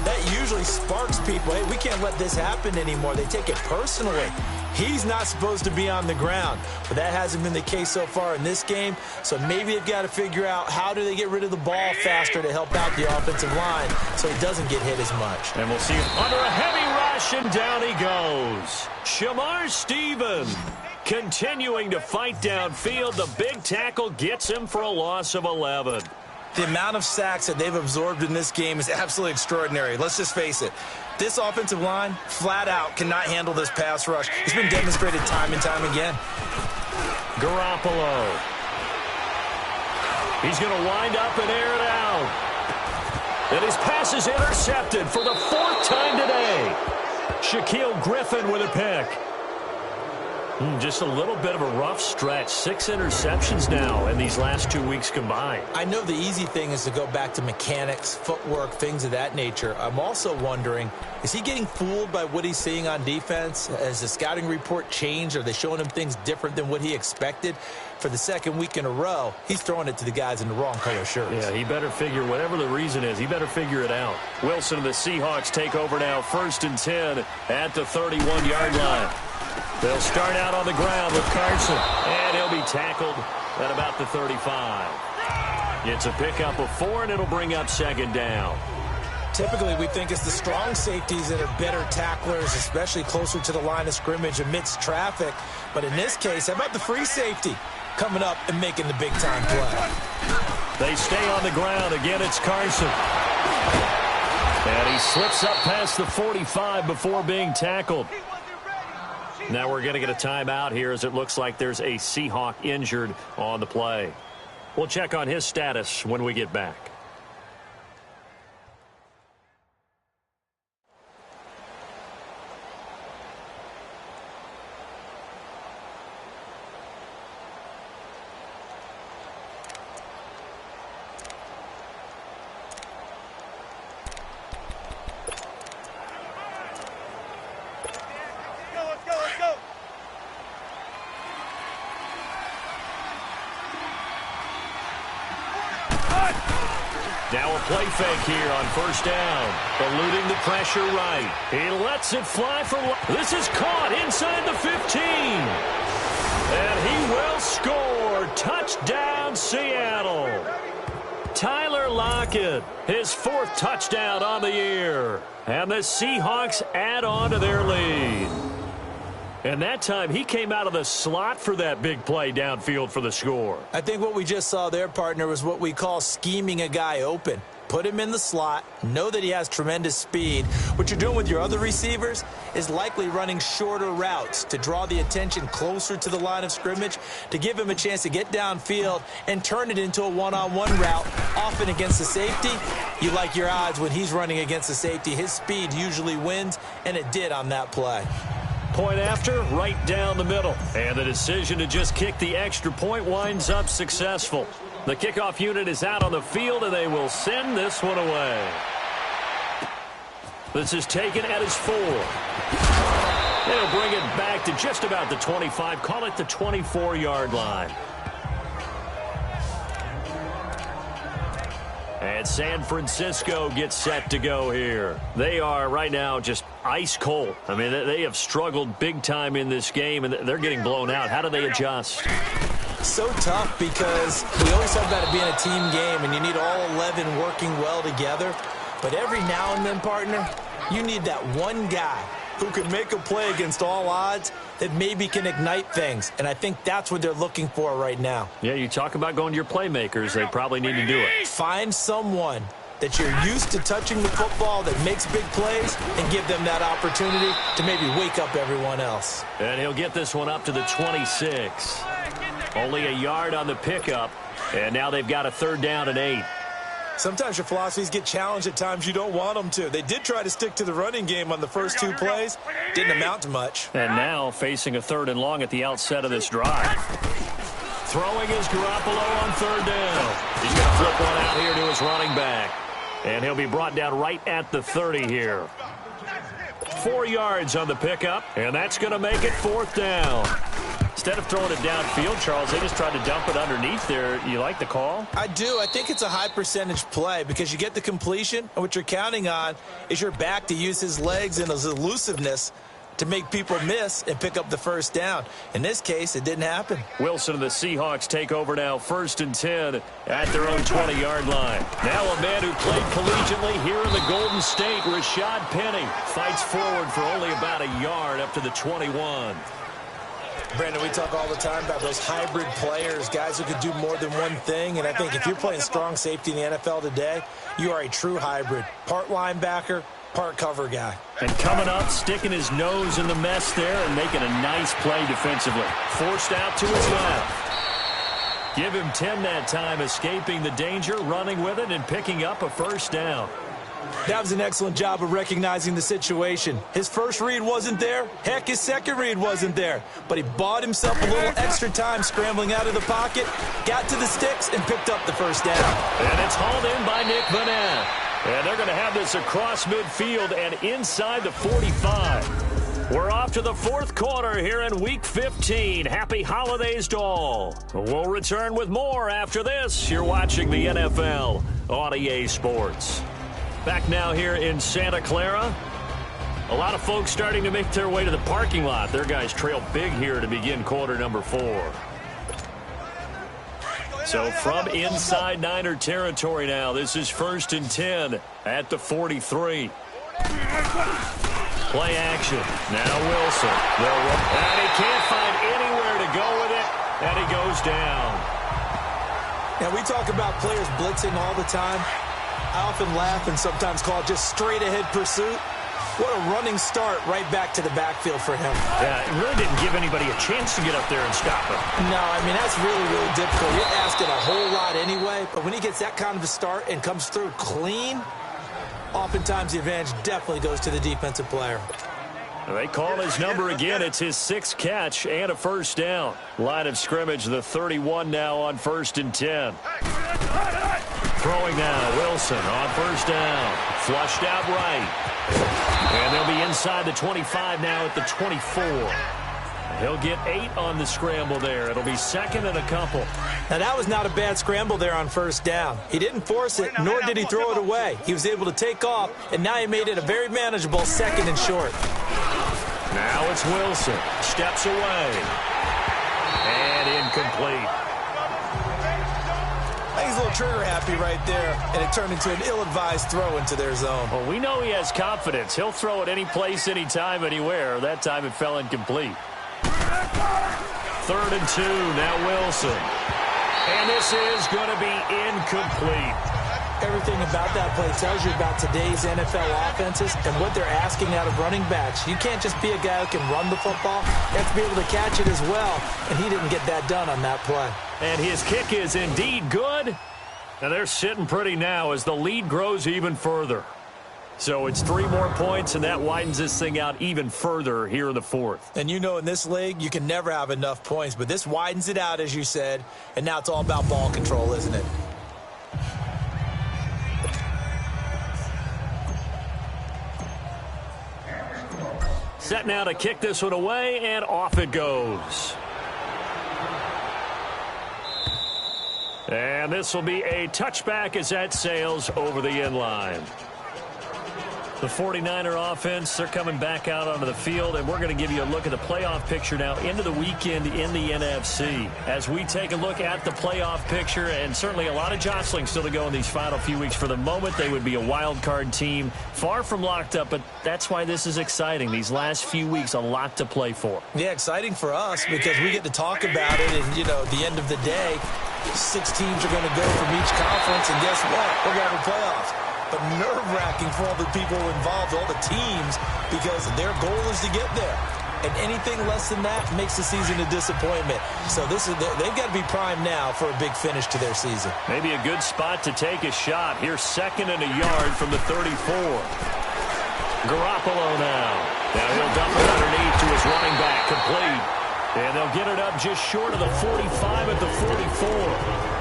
Speaker 3: that usually sparks people. Hey, we can't let this happen anymore. They take it personally. He's not supposed to be on the ground, but that hasn't been the case so far in this game. So maybe they've got to figure out how do they get rid of the ball faster to help out the offensive line so he doesn't get hit as much.
Speaker 2: And we'll see him under a heavy rush, and down he goes. Shamar Stephen continuing to fight downfield. The big tackle gets him for a loss of 11.
Speaker 3: The amount of sacks that they've absorbed in this game is absolutely extraordinary. Let's just face it. This offensive line, flat out, cannot handle this pass rush. It's been demonstrated time and time again.
Speaker 2: Garoppolo. He's going to wind up and air it out. And his pass is intercepted for the 4th time today. Shaquille Griffin with a pick. Just a little bit of a rough stretch. 6 interceptions now in these last 2 weeks combined.
Speaker 3: I know the easy thing is to go back to mechanics, footwork, things of that nature. I'm also wondering, is he getting fooled by what he's seeing on defense? Has the scouting report changed? Are they showing him things different than what he expected? For the 2nd week in a row, he's throwing it to the guys in the wrong color shirts.
Speaker 2: Yeah, he better figure, whatever the reason is, he better figure it out. Wilson and the Seahawks take over now, 1st and 10 at the 31-yard line. They'll start out on the ground with Carson, and he'll be tackled at about the 35. It's a pickup of 4, and it'll bring up 2nd down.
Speaker 3: Typically, we think it's the strong safeties that are better tacklers, especially closer to the line of scrimmage amidst traffic. But in this case, how about the free safety coming up and making the big-time play?
Speaker 2: They stay on the ground. Again, it's Carson. And he slips up past the 45 before being tackled. Now we're going to get a timeout here as it looks like there's a Seahawk injured on the play. We'll check on his status when we get back. Now a play fake here on 1st down. Eluding the pressure right. He lets it fly for... This is caught inside the 15. And he will score. Touchdown, Seattle. Tyler Lockett, his 4th touchdown on the year. And the Seahawks add on to their lead. And that time, he came out of the slot for that big play downfield for the score.
Speaker 3: I think what we just saw there, partner, was what we call scheming a guy open. Put him in the slot, know that he has tremendous speed. What you're doing with your other receivers is likely running shorter routes to draw the attention closer to the line of scrimmage, to give him a chance to get downfield and turn it into a one-on-one route, often against the safety. You like your odds when he's running against the safety. His speed usually wins, and it did on that play.
Speaker 2: Point after, right down the middle. And the decision to just kick the extra point winds up successful. The kickoff unit is out on the field, and they will send this one away. This is taken at his 4. They'll bring it back to just about the 25. Call it the 24-yard line. And San Francisco gets set to go here. They are right now just ice cold. I mean, they have struggled big time in this game, and they're getting blown out. How do they adjust?
Speaker 3: So tough because we always talk about it being a team game and you need all 11 working well together. But every now and then, partner, you need that one guy who can make a play against all odds that maybe can ignite things. And I think that's what they're looking for right now.
Speaker 2: Yeah, you talk about going to your playmakers. They probably need to do it.
Speaker 3: Find someone that you're used to touching the football that makes big plays and give them that opportunity to maybe wake up everyone else.
Speaker 2: And he'll get this one up to the 26. Only a yard on the pickup, and now they've got a 3rd down and 8.
Speaker 3: Sometimes your philosophies get challenged at times you don't want them to. They did try to stick to the running game on the first 2 plays. Didn't amount to much.
Speaker 2: And now facing a 3rd and long at the outset of this drive. Throwing is Garoppolo on 3rd down. He's going to flip one out here to his running back. And he'll be brought down right at the 30 here. 4 yards on the pickup, and that's going to make it 4th down. Instead of throwing it downfield, Charles, they just tried to dump it underneath there. You like the call?
Speaker 3: I do. I think it's a high percentage play because you get the completion, and what you're counting on is your back to use his legs and his elusiveness to make people miss and pick up the 1st down. In this case, it didn't happen.
Speaker 2: Wilson and the Seahawks take over now, 1st and 10 at their own 20-yard line. Now a man who played collegiately here in the Golden State, Rashad Penny, fights forward for only about a yard up to the 21.
Speaker 3: Brandon, we talk all the time about those hybrid players, guys who can do more than one thing. And I think if you're playing strong safety in the NFL today, you are a true hybrid. Part linebacker, part cover guy.
Speaker 2: And coming up, sticking his nose in the mess there and making a nice play defensively. Forced out to his left. Give him 10 that time, escaping the danger, running with it, and picking up a 1st down.
Speaker 3: That was an excellent job of recognizing the situation. His first read wasn't there. Heck, his second read wasn't there. But he bought himself a little extra time scrambling out of the pocket, got to the sticks, and picked up the 1st down.
Speaker 2: And it's hauled in by Nick Vanette. And they're going to have this across midfield and inside the 45. We're off to the 4th quarter here in Week 15. Happy holidays to all. We'll return with more after this. You're watching the NFL on EA Sports. Back now here in Santa Clara. A lot of folks starting to make their way to the parking lot. Their guys trail big here to begin quarter number 4. So from inside Niner territory now, this is 1st and 10 at the 43. Play action. Now Wilson. And he can't find anywhere to go with it, and he goes down.
Speaker 3: Now, we talk about players blitzing all the time. I often laugh and sometimes call it just straight-ahead pursuit. What a running start right back to the backfield for him.
Speaker 2: Yeah, it really didn't give anybody a chance to get up there and stop him.
Speaker 3: No, I mean, that's really, really difficult. You're asking a whole lot anyway, but when he gets that kind of a start and comes through clean, oftentimes the advantage definitely goes to the defensive player.
Speaker 2: They call his number again. It's his 6th catch and a 1st down. Line of scrimmage, the 31 now on 1st and 10. Throwing now, Wilson on 1st down. Flushed out right. And they'll be inside the 25 now at the 24. He'll get 8 on the scramble there. It'll be 2nd and a couple.
Speaker 3: Now, that was not a bad scramble there on 1st down. He didn't force it, nor did he throw it away. He was able to take off, and now he made it a very manageable 2nd and short.
Speaker 2: Now it's Wilson. Steps away. And incomplete.
Speaker 3: I think he's a little trigger happy right there, and it turned into an ill-advised throw into their zone.
Speaker 2: Well, we know he has confidence. He'll throw it any place, anytime, anywhere. That time it fell incomplete. 3rd and 2, now Wilson. And this is going to be incomplete.
Speaker 3: Everything about that play tells you about today's NFL offenses and what they're asking out of running backs. You can't just be a guy who can run the football. You have to be able to catch it as well, and he didn't get that done on that play.
Speaker 2: And his kick is indeed good. And they're sitting pretty now as the lead grows even further. So it's 3 more points, and that widens this thing out even further here in the 4th.
Speaker 3: And you know, in this league, you can never have enough points, but this widens it out, as you said, and now it's all about ball control, isn't it?
Speaker 2: Set now to kick this one away, and off it goes. And this will be a touchback as that sails over the end line. The 49er offense, they're coming back out onto the field, and we're going to give you a look at the playoff picture now into the weekend in the NFC. As we take a look at the playoff picture, and certainly a lot of jostling still to go in these final few weeks. For the moment, they would be a wild card team, far from locked up, but that's why this is exciting. These last few weeks, a lot to play for.
Speaker 3: Yeah, exciting for us because we get to talk about it, and, you know, at the end of the day, 6 teams are going to go from each conference, and guess what? We're going to have a playoffs. But nerve-wracking for all the people involved, all the teams, because their goal is to get there. And anything less than that makes the season a disappointment. So they've got to be primed now for a big finish to their season. Maybe a good spot to take a shot. Here's 2nd and a yard from the 34. Garoppolo now. Now he'll dump it underneath to his running back, complete. And they'll get it up just short of the 45 at the 44.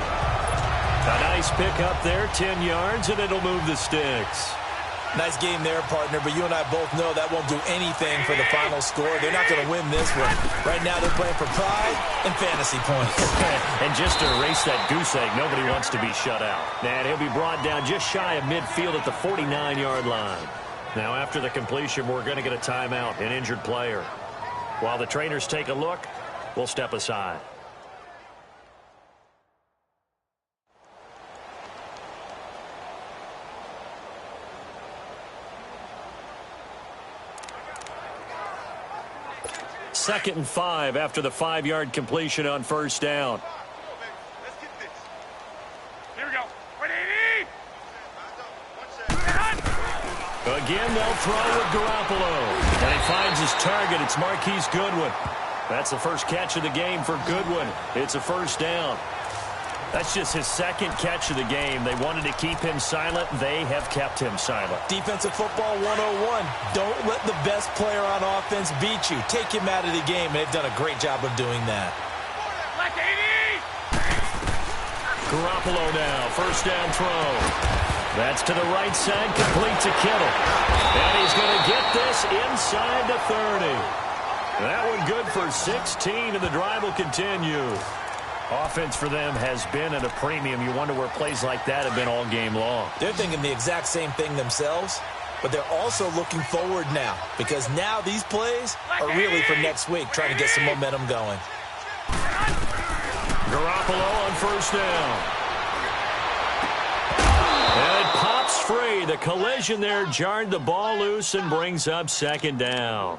Speaker 3: A nice pick up there, 10 yards, and it'll move the sticks. Nice game there, partner, but you and I both know that won't do anything for the final score. They're not going to win this one. Right now they're playing for pride and fantasy points.
Speaker 2: And just to erase that goose egg, nobody wants to be shut out. And he'll be brought down just shy of midfield at the 49-yard line. Now after the completion, we're going to get a timeout, an injured player. While the trainers take a look, we'll step aside. Second and 5 after the 5-yard completion on first down.
Speaker 4: Let's get this. Here we go. 180.
Speaker 2: Again, they'll throw with Garoppolo. And he finds his target. It's Marquise Goodwin. That's the first catch of the game for Goodwin. It's a first down. That's just his 2nd catch of the game. They wanted to keep him silent. They have kept him silent.
Speaker 3: Defensive football 101. Don't let the best player on offense beat you. Take him out of the game, and they've done a great job of doing that.
Speaker 4: Like 80.
Speaker 2: Garoppolo now, first down throw. That's to the right side, complete to Kittle. And he's going to get this inside the 30. That one good for 16, and the drive will continue. Offense for them has been at a premium. You wonder where plays like that have been all game long.
Speaker 3: They're thinking the exact same thing themselves, but they're also looking forward now because now these plays are really for next week, trying to get some momentum going.
Speaker 2: Garoppolo on first down. And it pops free. The collision there jarred the ball loose and brings up 2nd down.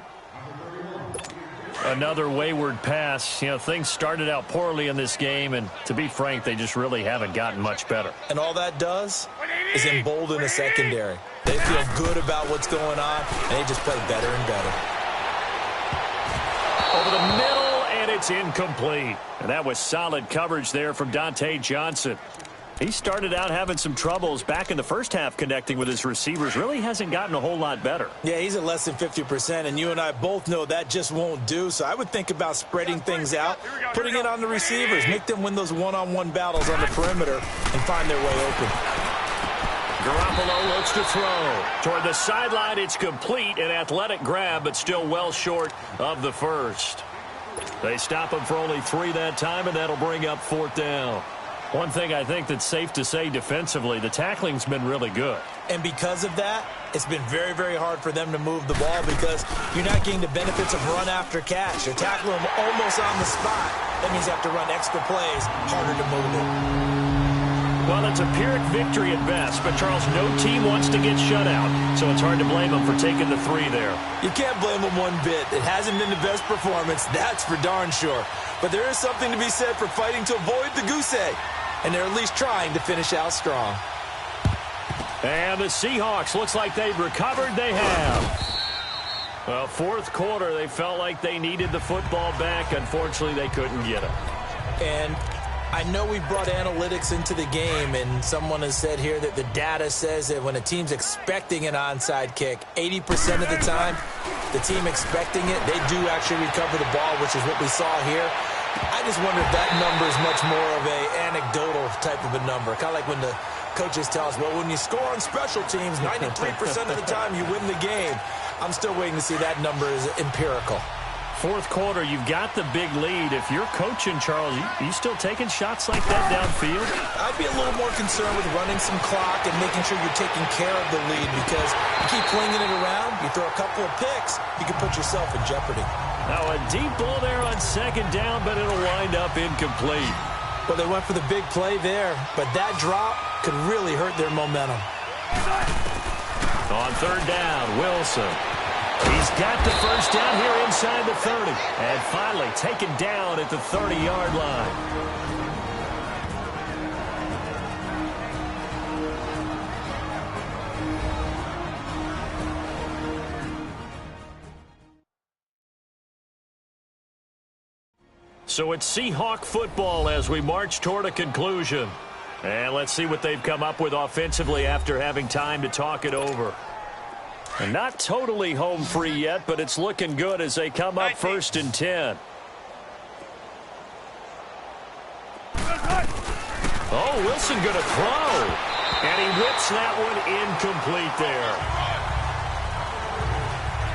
Speaker 2: Another wayward pass. You know, things started out poorly in this game, and to be frank, they just really haven't gotten much better.
Speaker 3: And all that does is embolden the secondary. They feel good about what's going on, and they just play better and better.
Speaker 2: Over the middle, and it's incomplete. And that was solid coverage there from Dante Johnson. He started out having some troubles back in the first half connecting with his receivers. Really hasn't gotten a whole lot better.
Speaker 3: Yeah, he's at less than 50%, and you and I both know that just won't do. So I would think about spreading things out, putting it on the receivers, make them win those one-on-one battles on the perimeter and find their way open.
Speaker 2: Garoppolo looks to throw. Toward the sideline, it's complete, an athletic grab, but still well short of the first. They stop him for only 3 that time, and that'll bring up 4th down. One thing I think that's safe to say defensively, the tackling's been really good.
Speaker 3: And because of that, it's been very, very hard for them to move the ball because you're not getting the benefits of run after catch. You're tackling them almost on the spot. That means you have to run extra plays, harder to move it.
Speaker 2: Well, it's a Pyrrhic victory at best, but Charles, no team wants to get shut out, so it's hard to blame them for taking the 3 there.
Speaker 3: You can't blame them one bit. It hasn't been the best performance, that's for darn sure. But there is something to be said for fighting to avoid the goose egg. And they're at least trying to finish out strong.
Speaker 2: And the Seahawks, looks like they've recovered. They have. Well, 4th quarter, they felt like they needed the football back. Unfortunately, they couldn't get it.
Speaker 3: And I know we brought analytics into the game, and someone has said here that the data says that when a team's expecting an onside kick, 80% of the time, the team expecting it, they do actually recover the ball, which is what we saw here. I just wonder if that number is much more of an anecdotal type of a number. Kind of like when the coaches tell us, well, when you score on special teams, 93% of the time you win the game. I'm still waiting to see that number is empirical.
Speaker 2: fourth quarter, you've got the big lead. If you're coaching, Charles, you still taking shots like that downfield?
Speaker 3: I'd be a little more concerned with running some clock and making sure you're taking care of the lead, because you keep flinging it around, you throw a couple of picks, you can put yourself in jeopardy.
Speaker 2: Now a deep ball there on second down, but it'll wind up incomplete.
Speaker 3: Well, they went for the big play there, but that drop could really hurt their momentum.
Speaker 2: On third down, Wilson. He's got the first down here inside the 30. And finally taken down at the 30-yard line. So it's Seahawk football as we march toward a conclusion. And let's see what they've come up with offensively after having time to talk it over. And not totally home free yet, but it's looking good as they come up 1st and 10. Oh, Wilson going to throw. And he whips that one incomplete there.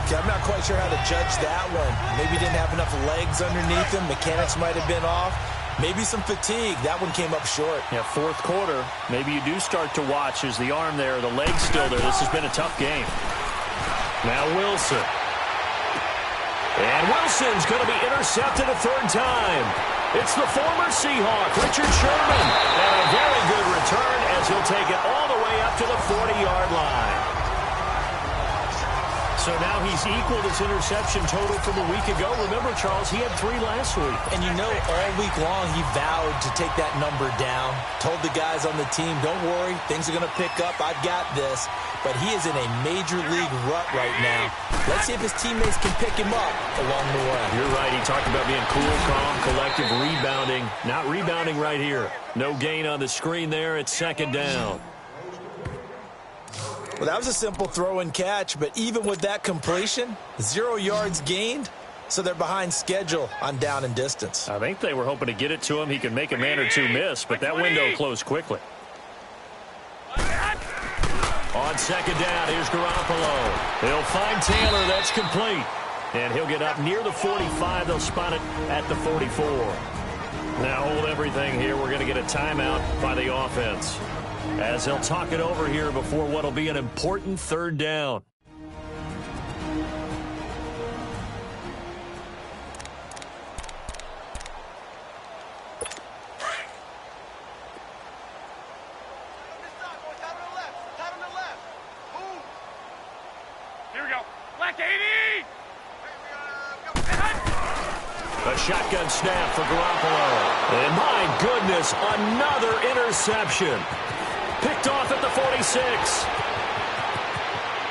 Speaker 3: I'm not quite sure how to judge that one. Maybe didn't have enough legs underneath him. Mechanics might have been off. Maybe some fatigue. That one came up short.
Speaker 2: Yeah, fourth quarter. Maybe you do start to watch as the arm there, the leg's still there. This has been a tough game. Now Wilson. And Wilson's going to be intercepted a third time. It's the former Seahawk, Richard Sherman. And a very good return as he'll take it all the way up to the 40-yard line. So now he's equaled his interception total from a week ago. Remember, Charles, he had 3 last week.
Speaker 3: And you know, all week long he vowed to take that number down. Told the guys on the team, don't worry, things are going to pick up. I've got this. But he is in a major league rut right now. Let's see if his teammates can pick him up along the way.
Speaker 2: You're right. He talked about being cool, calm, collective, rebounding. Not rebounding right here. No gain on the screen there. It's second down.
Speaker 3: Well, that was a simple throw and catch, but even with that completion, 0 yards gained, so they're behind schedule on down and distance.
Speaker 2: I think they were hoping to get it to him. He could make a man or two miss, but that window closed quickly. On second down, here's Garoppolo. He'll find Taylor. That's complete. And he'll get up near the 45. They'll spot it at the 44. Now hold everything here. We're going to get a timeout by the offense, as they'll talk it over here before what will be an important third down.
Speaker 4: Here we go. Black 80!
Speaker 2: A shotgun snap for Garoppolo. And my goodness, another interception. Picked off at the 46.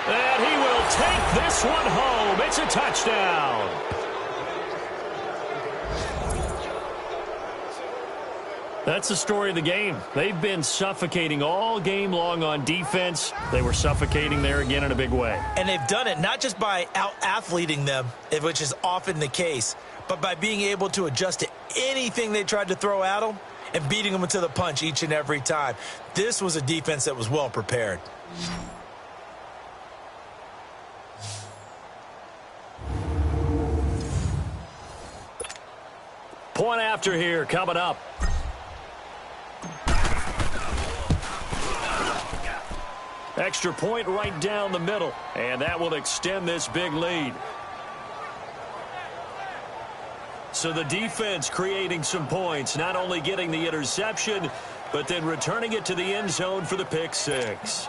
Speaker 2: And he will take this one home. It's a touchdown. That's the story of the game. They've been suffocating all game long on defense. They were suffocating there again in a big way.
Speaker 3: And they've done it not just by out-athleting them, which is often the case, but by being able to adjust to anything they tried to throw at them and beating them to the punch each and every time. This was a defense that was well prepared.
Speaker 2: Point after here coming up. Extra point right down the middle, and that will extend this big lead. So the defense creating some points, not only getting the interception, but then returning it to the end zone for the pick six.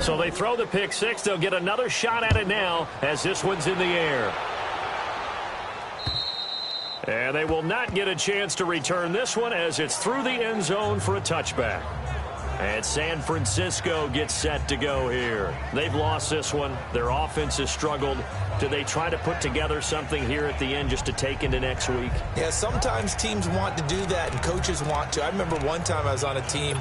Speaker 2: So they throw the pick six. They'll get another shot at it now as this one's in the air. And they will not get a chance to return this one as it's through the end zone for a touchback. And San Francisco gets set to go here. They've lost this one. Their offense has struggled. Do they try to put together something here at the end just to take into next week?
Speaker 3: Yeah, sometimes teams want to do that and coaches want to. I remember one time I was on a team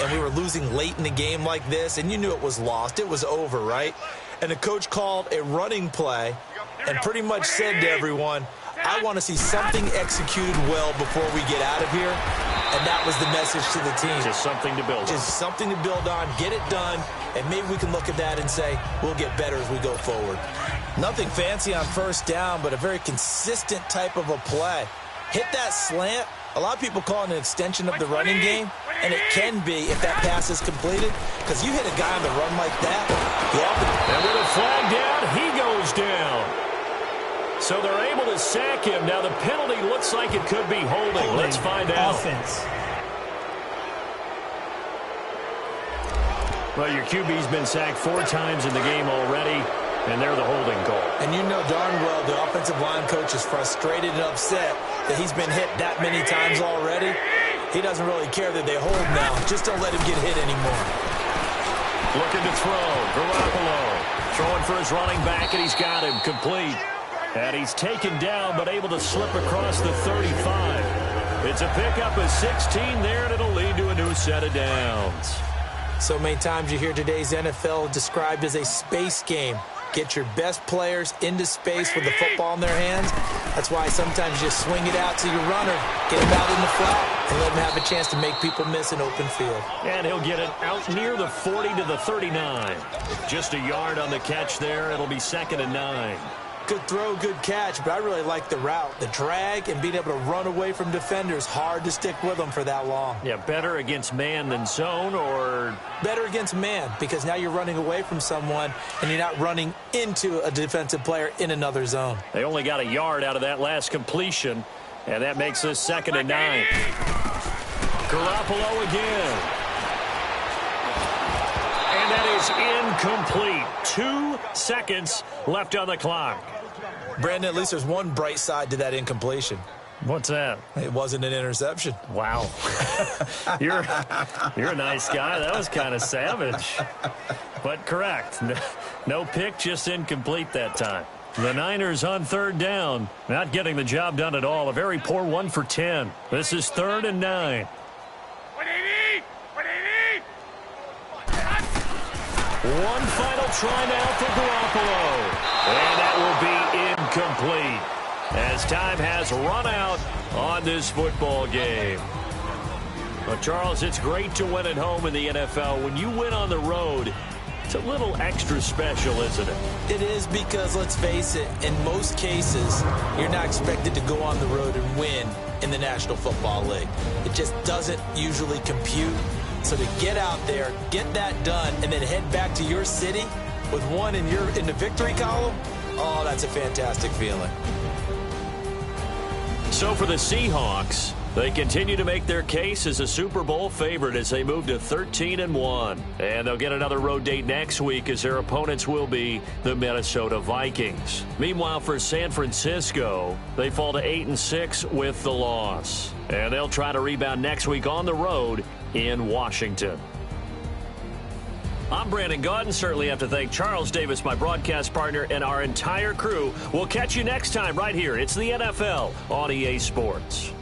Speaker 3: and we were losing late in the game like this, and you knew it was lost. It was over, right? And the coach called a running play and pretty much said to everyone, I want to see something executed well before we get out of here. And that was the message to the team.
Speaker 2: Just something to build on.
Speaker 3: Just something to build on, get it done, and maybe we can look at that and say, we'll get better as we go forward. Nothing fancy on first down, but a very consistent type of a play. Hit that slant. A lot of people call it an extension of the running game, and it can be if that pass is completed, because you hit a guy on the run like that.
Speaker 2: And with a flag down, he goes down. So they're able to sack him. Now the penalty looks like it could be holding. Let's find out.
Speaker 6: Offense.
Speaker 2: Well, your QB's been sacked 4 times in the game already, and they're the holding call.
Speaker 3: And you know darn well the offensive line coach is frustrated and upset that he's been hit that many times already. He doesn't really care that they hold now. Just don't let him get hit anymore.
Speaker 2: Looking to throw. Garoppolo throwing for his running back, and he's got him complete. And he's taken down, but able to slip across the 35. It's a pickup of 16 there, and it'll lead to a new set of downs.
Speaker 3: So many times you hear today's NFL described as a space game. Get your best players into space with the football in their hands. That's why sometimes you swing it out to your runner, get him out in the flat, and let him have a chance to make people miss an open field.
Speaker 2: And he'll get it out near the 40 to the 39. Just a yard on the catch there. It'll be 2nd and 9.
Speaker 3: Good throw, good catch, but I really like the route. The drag and being able to run away from defenders, hard to stick with them for that long.
Speaker 2: Yeah, better against man than zone, or?
Speaker 3: Better against man, because now you're running away from someone and you're not running into a defensive player in another zone.
Speaker 2: They only got a yard out of that last completion, and that makes this 2nd and 9. Garoppolo again. And that is incomplete. 2 seconds left on the clock.
Speaker 3: Brandon, at least there's one bright side to that incompletion.
Speaker 2: What's that?
Speaker 3: It wasn't an interception.
Speaker 2: Wow. You're a nice guy. That was kind of savage. But correct. No pick, just incomplete that time. The Niners on 3rd down. Not getting the job done at all. A very poor 1 for 10. This is 3rd and 9. One final try now for Garoppolo. And that will be incomplete, as time has run out on this football game. But, Charles, it's great to win at home in the NFL. When you win on the road, it's a little extra special, isn't it?
Speaker 3: It is, because, let's face it, in most cases, you're not expected to go on the road and win in the National Football League. It just doesn't usually compute. So to get out there, get that done, and then head back to your city with one in the victory column, oh, that's a fantastic feeling.
Speaker 2: So for the Seahawks, they continue to make their case as a Super Bowl favorite as they move to 13-1. And they'll get another road date next week, as their opponents will be the Minnesota Vikings. Meanwhile, for San Francisco, they fall to 8-6 with the loss. And they'll try to rebound next week on the road in Washington. I'm Brandon Gaudin. Certainly have to thank Charles Davis, my broadcast partner, and our entire crew. We'll catch you next time right here. It's the NFL on EA Sports.